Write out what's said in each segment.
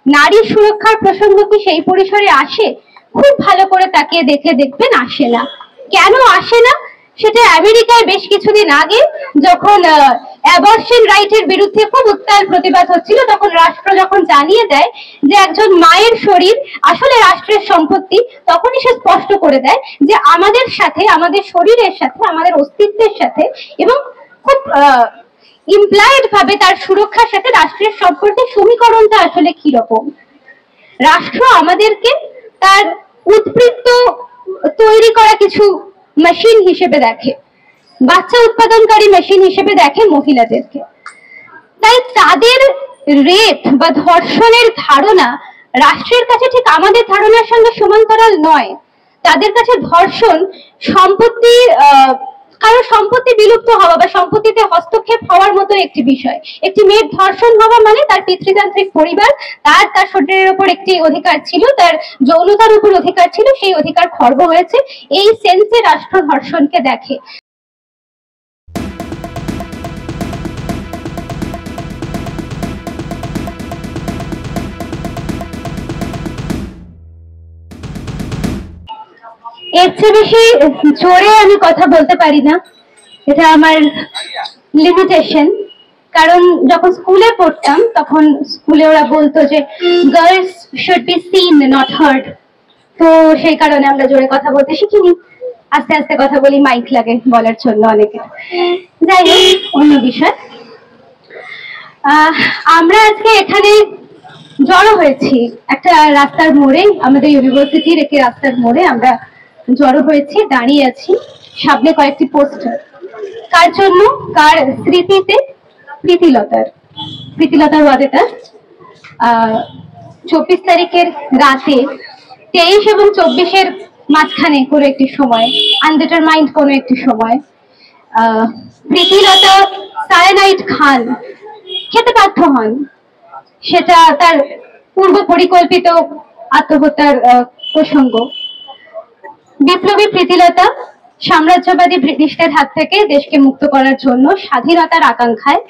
নারী সুরক্ষার প্রসঙ্গ কি সেই পরিসরে আসে? খুব ভালো করে তাকিয়ে দেখে দেখবেন আসে না। কেন আসে না সেটা আমেরিকায় বেশ কিছুদিন আগে যখন অ্যাবর্শন রাইটের বিরুদ্ধে খুব উত্তাল প্রতিবাদ হচ্ছিল, তখন রাষ্ট্র যখন জানিয়ে দেয় যে একজন মায়ের শরীর আসলে রাষ্ট্রের সম্পত্তি, তখনই সে স্পষ্ট করে দেয় যে আমাদের সাথে, আমাদের শরীরের সাথে, আমাদের অস্তিত্বের সাথে এবং খুব ইমপ্লয়েড ভাবে তার সুরক্ষার সাথে রাষ্ট্রের সম্পর্কে সমীকরণটা আসলে কি রকম। রাষ্ট্র আমাদেরকে তার উৎবৃত্ত তৈরি করা কিছু মেশিন হিসেবে দেখে, বাচ্চা উৎপাদনকারী মেশিন হিসেবে দেখে মহিলাদেরকে। তাই তাদের রেপ বা ধর্ষণের ধারণা রাষ্ট্রের কাছে ঠিক আমাদের ধারণার সঙ্গে সমান্তরাল নয়। তাদের কাছে ধর্ষণ সম্পত্তি, কারো সম্পত্তি বিলুপ্ত হওয়া বা সম্পত্তিতে হস্তক্ষেপ হওয়ার মতো একটি বিষয়। একটি মেয়ের ধর্ষণ হওয়া মানে তার পিতৃতান্ত্রিক পরিবার, তার শরীরের উপর একটি অধিকার ছিল, তার যৌনতার উপর অধিকার ছিল, সেই অধিকার খর্ব হয়েছে, এই সেন্সে রাষ্ট্র ধর্ষণকে দেখে। এর চেয়ে বেশি জোরে আমি কথা বলতে পারি না, এটা আমার লিমিটেশন। কারণ যখন স্কুলে পড়তাম তখন স্কুলে ওরা বলতো যে girls should be seen not hard, তো সেই কারণে আমরা জোরে কথা বলতে শিখিনি, আস্তে আস্তে কথা বলি, মাইক লাগে বলার জন্য অনেকে। যাই হোক, অন্য বিষয়। আমরা আজকে এখানে জড়ো হয়েছি একটা রাস্তার মোড়ে, আমাদের ইউনিভার্সিটির একটি রাস্তার মোড়ে আমরা জড়ো হয়েছি, দাঁড়িয়ে আছি, সামনে কয়েকটি পোস্টার। কার জন্য? কার স্মৃতিতে? প্রীতিলতার ওয়াদেটা 24 তারিখের রাতে, 23 এবং 24-এর মাঝখানে কোনো একটি সময়, আনডিটারমাইন্ড কোনো একটি সময়, প্রীতিলতা সায়ানাইড খান খেতে বাধ্য হন। সেটা তার পূর্ব পরিকল্পিত আত্মহত্যার প্রসঙ্গ। বিপ্লবী প্রীতিলতা সাম্রাজ্যবাদী ব্রিটিশদের হাত থেকে দেশকে মুক্ত করার জন্য স্বাধীনতার আকাঙ্ক্ষায়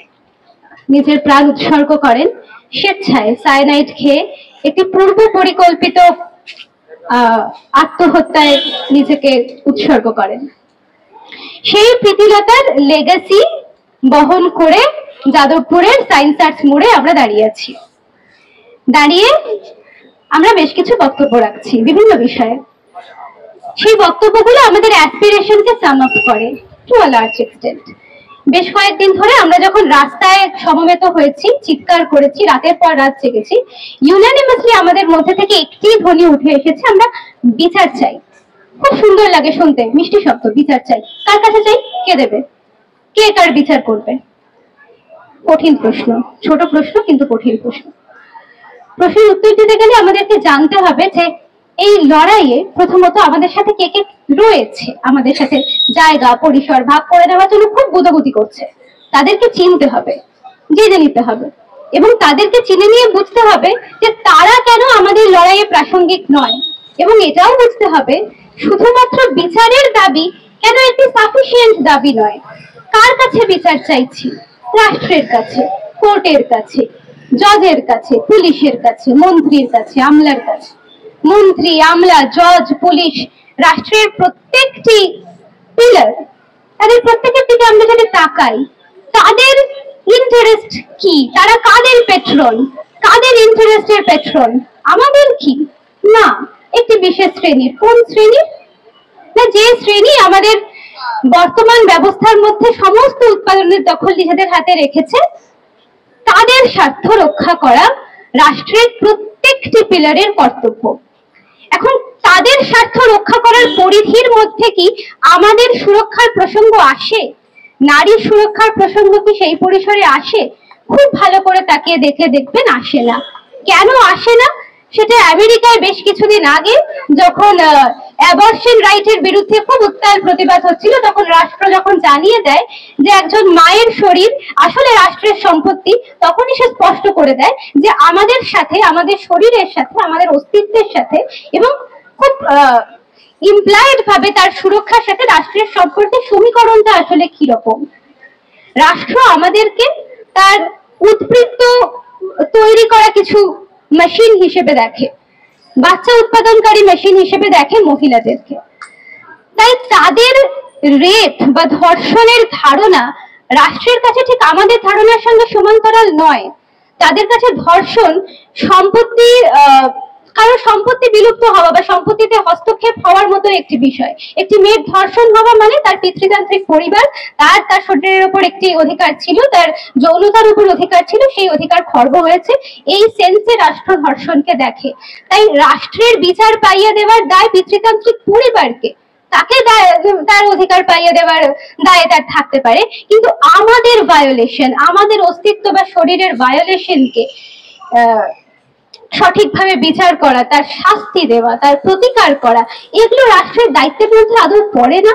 নিজের প্রাণ উৎসর্গ করেন। স্বেচ্ছায় সায়ানাইড খেয়ে একটি পূর্ব পরিকল্পিত আত্মহত্যায় নিজেকে উৎসর্গ করেন। সেই প্রীতিলতার লেগাসি বহন করে যাদবপুরের সায়েন্স আর্টস মোড়ে আমরা দাঁড়িয়ে আছি। দাঁড়িয়ে আমরা বেশ কিছু বক্তব্য রাখছি বিভিন্ন বিষয়ে। সেই বক্তব্যগুলো আমাদের অ্যাসপিরেশনকে সাম আপ করে টু আ লার্জ এক্সটেন্ট। বেশ কয়েকদিন ধরে আমরা যখন রাস্তায় সমবেত হয়েছি, চিৎকার করেছি, রাতের পর রাত জেগেছি, ইউনানিমাসলি আমাদের মধ্যে থেকে একটি ধ্বনি উঠে এসেছে, আমরা বিচার চাই। খুব সুন্দর লাগে শুনতে, মিষ্টি শব্দ, বিচার চাই। কার কাছে চাই? কে দেবে? কে কার বিচার করবে? কঠিন প্রশ্ন, ছোট প্রশ্ন কিন্তু কঠিন প্রশ্ন। প্রশ্নের উত্তর দিতে গেলে আমাদেরকে জানতে হবে যে এই লড়াইয়ে প্রথমত আমাদের সাথে কে কে রয়েছে, আমাদের সাথে জায়গা পরিসর ভাগ করে নেওয়ার জন্য খুব গুদাগুদি করছে। তাদেরকে চিনতে হবে, জেনে নিতে হবে এবং তাদেরকে চিনে নিয়ে বুঝতে হবে যে তারা কেন আমাদের লড়াইয়ে প্রাসঙ্গিক নয়, এবং এটাও বুঝতে হবে শুধুমাত্র বিচারের দাবি কেন একটি সাফিসিয়েন্ট দাবি নয়। কার কাছে বিচার চাইছি? রাষ্ট্রের কাছে, কোর্টের কাছে, জজের কাছে, পুলিশের কাছে, মন্ত্রীর কাছে, আমলার কাছে। মন্ত্রী, আমলা, জজ, পুলিশ, রাষ্ট্রের প্রত্যেকটি পিলার, তাদের প্রত্যেকের দিকে আমরা যদি তাকাই, তাদের ইন্টারেস্ট কি? তারা কাদের পেট্রন? কাদের ইন্টারেস্টের পেট্রন? আমাদের কি? না, একটি বিশেষ শ্রেণীর। কোন শ্রেণীর? না, যে শ্রেণী আমাদের বর্তমান ব্যবস্থার মধ্যে সমস্ত উৎপাদনের দখল নিজেদের হাতে রেখেছে, তাদের স্বার্থ রক্ষা করা রাষ্ট্রের প্রত্যেকটি পিলারের কর্তব্য। এখন তাদের স্বার্থ রক্ষা করার পরিধির মধ্যে কি আমাদের সুরক্ষার প্রসঙ্গ আসে? নারী সুরক্ষার প্রসঙ্গ কি সেই পরিসরে আসে? খুব ভালো করে তাকিয়ে দেখে দেখবেন আসে না। কেন আসে না সেটা আমেরিকায় বেশ কিছুদিন আগে যখন অ্যাবর্শন রাইটের বিরুদ্ধে খুব উত্তাল প্রতিবাদ হচ্ছিল, তখন রাষ্ট্র যখন জানিয়ে দেয় যে একজন মায়ের শরীর আসলে রাষ্ট্রের সম্পত্তি, তখনই সে স্পষ্ট করে দেয় যে আমাদের সাথে, আমাদের শরীরের সাথে, আমাদের অস্তিত্বের সাথে এবং খুব ইমপ্লয়েড ভাবে তার সুরক্ষার সাথে রাষ্ট্রের সম্পর্কে সমীকরণটা আসলে কি রকম। রাষ্ট্র আমাদেরকে তার উৎবৃত্ত তৈরি করা কিছু মেশিন হিসেবে দেখে, বাচ্চা উৎপাদনকারী মেশিন হিসেবে দেখে মহিলাদেরকে। তাই তাদের রেপ বা ধর্ষণের ধারণা রাষ্ট্রের কাছে ঠিক আমাদের ধারণার সঙ্গে সমান্তরাল নয়। তাদের কাছে ধর্ষণ সম্পত্তি, কারো সম্পত্তি বিলুপ্ত হওয়া বা সম্পত্তিতে হস্তক্ষেপ হওয়ার মতো একটি বিষয়। একটি মেয়ের ধর্ষণ হওয়া মানে তার পিতৃতান্ত্রিক পরিবার, তার শরীরের উপর একটি অধিকার ছিল, তার যৌনতার উপর অধিকার ছিল, সেই অধিকার খর্ব হয়েছে, এই সেন্সে রাষ্ট্র ধর্ষণকে দেখে। তাই রাষ্ট্রের বিচার পাইয়ে দেওয়ার দায় পিতৃতান্ত্রিক পরিবারকে, তাকে তার অধিকার পাইয়ে দেওয়ার দায় তার থাকতে পারে, কিন্তু আমাদের ভায়োলেশন, আমাদের অস্তিত্ব বা শরীরের ভায়োলেশনকে সঠিকভাবে বিচার করা, তার শাস্তি দেওয়া, তার প্রতিকার করা, এগুলো রাষ্ট্রের দায়িত্বের মধ্যে আদৌ পড়ে না।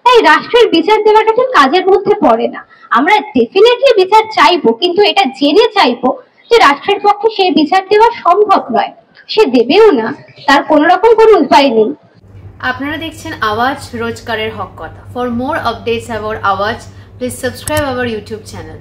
তাই রাষ্ট্রের বিচার দেওয়াটা ঠিক কাজের মধ্যে পড়ে না। আমরা ডেফিনেটলি বিচার চাইবো, কিন্তু এটা জেনে চাইবো যে রাষ্ট্রের পক্ষে সেই বিচার দেওয়া সম্ভব নয়, সে দেবেও না, তার কোন রকম কোনো উপায় নেই। আপনারা দেখছেন আওয়াজ, রোজকারের হক কথা। ফর মোর আপডেটস অ্যাবাউট আওয়াজ, please subscribe our YouTube channel.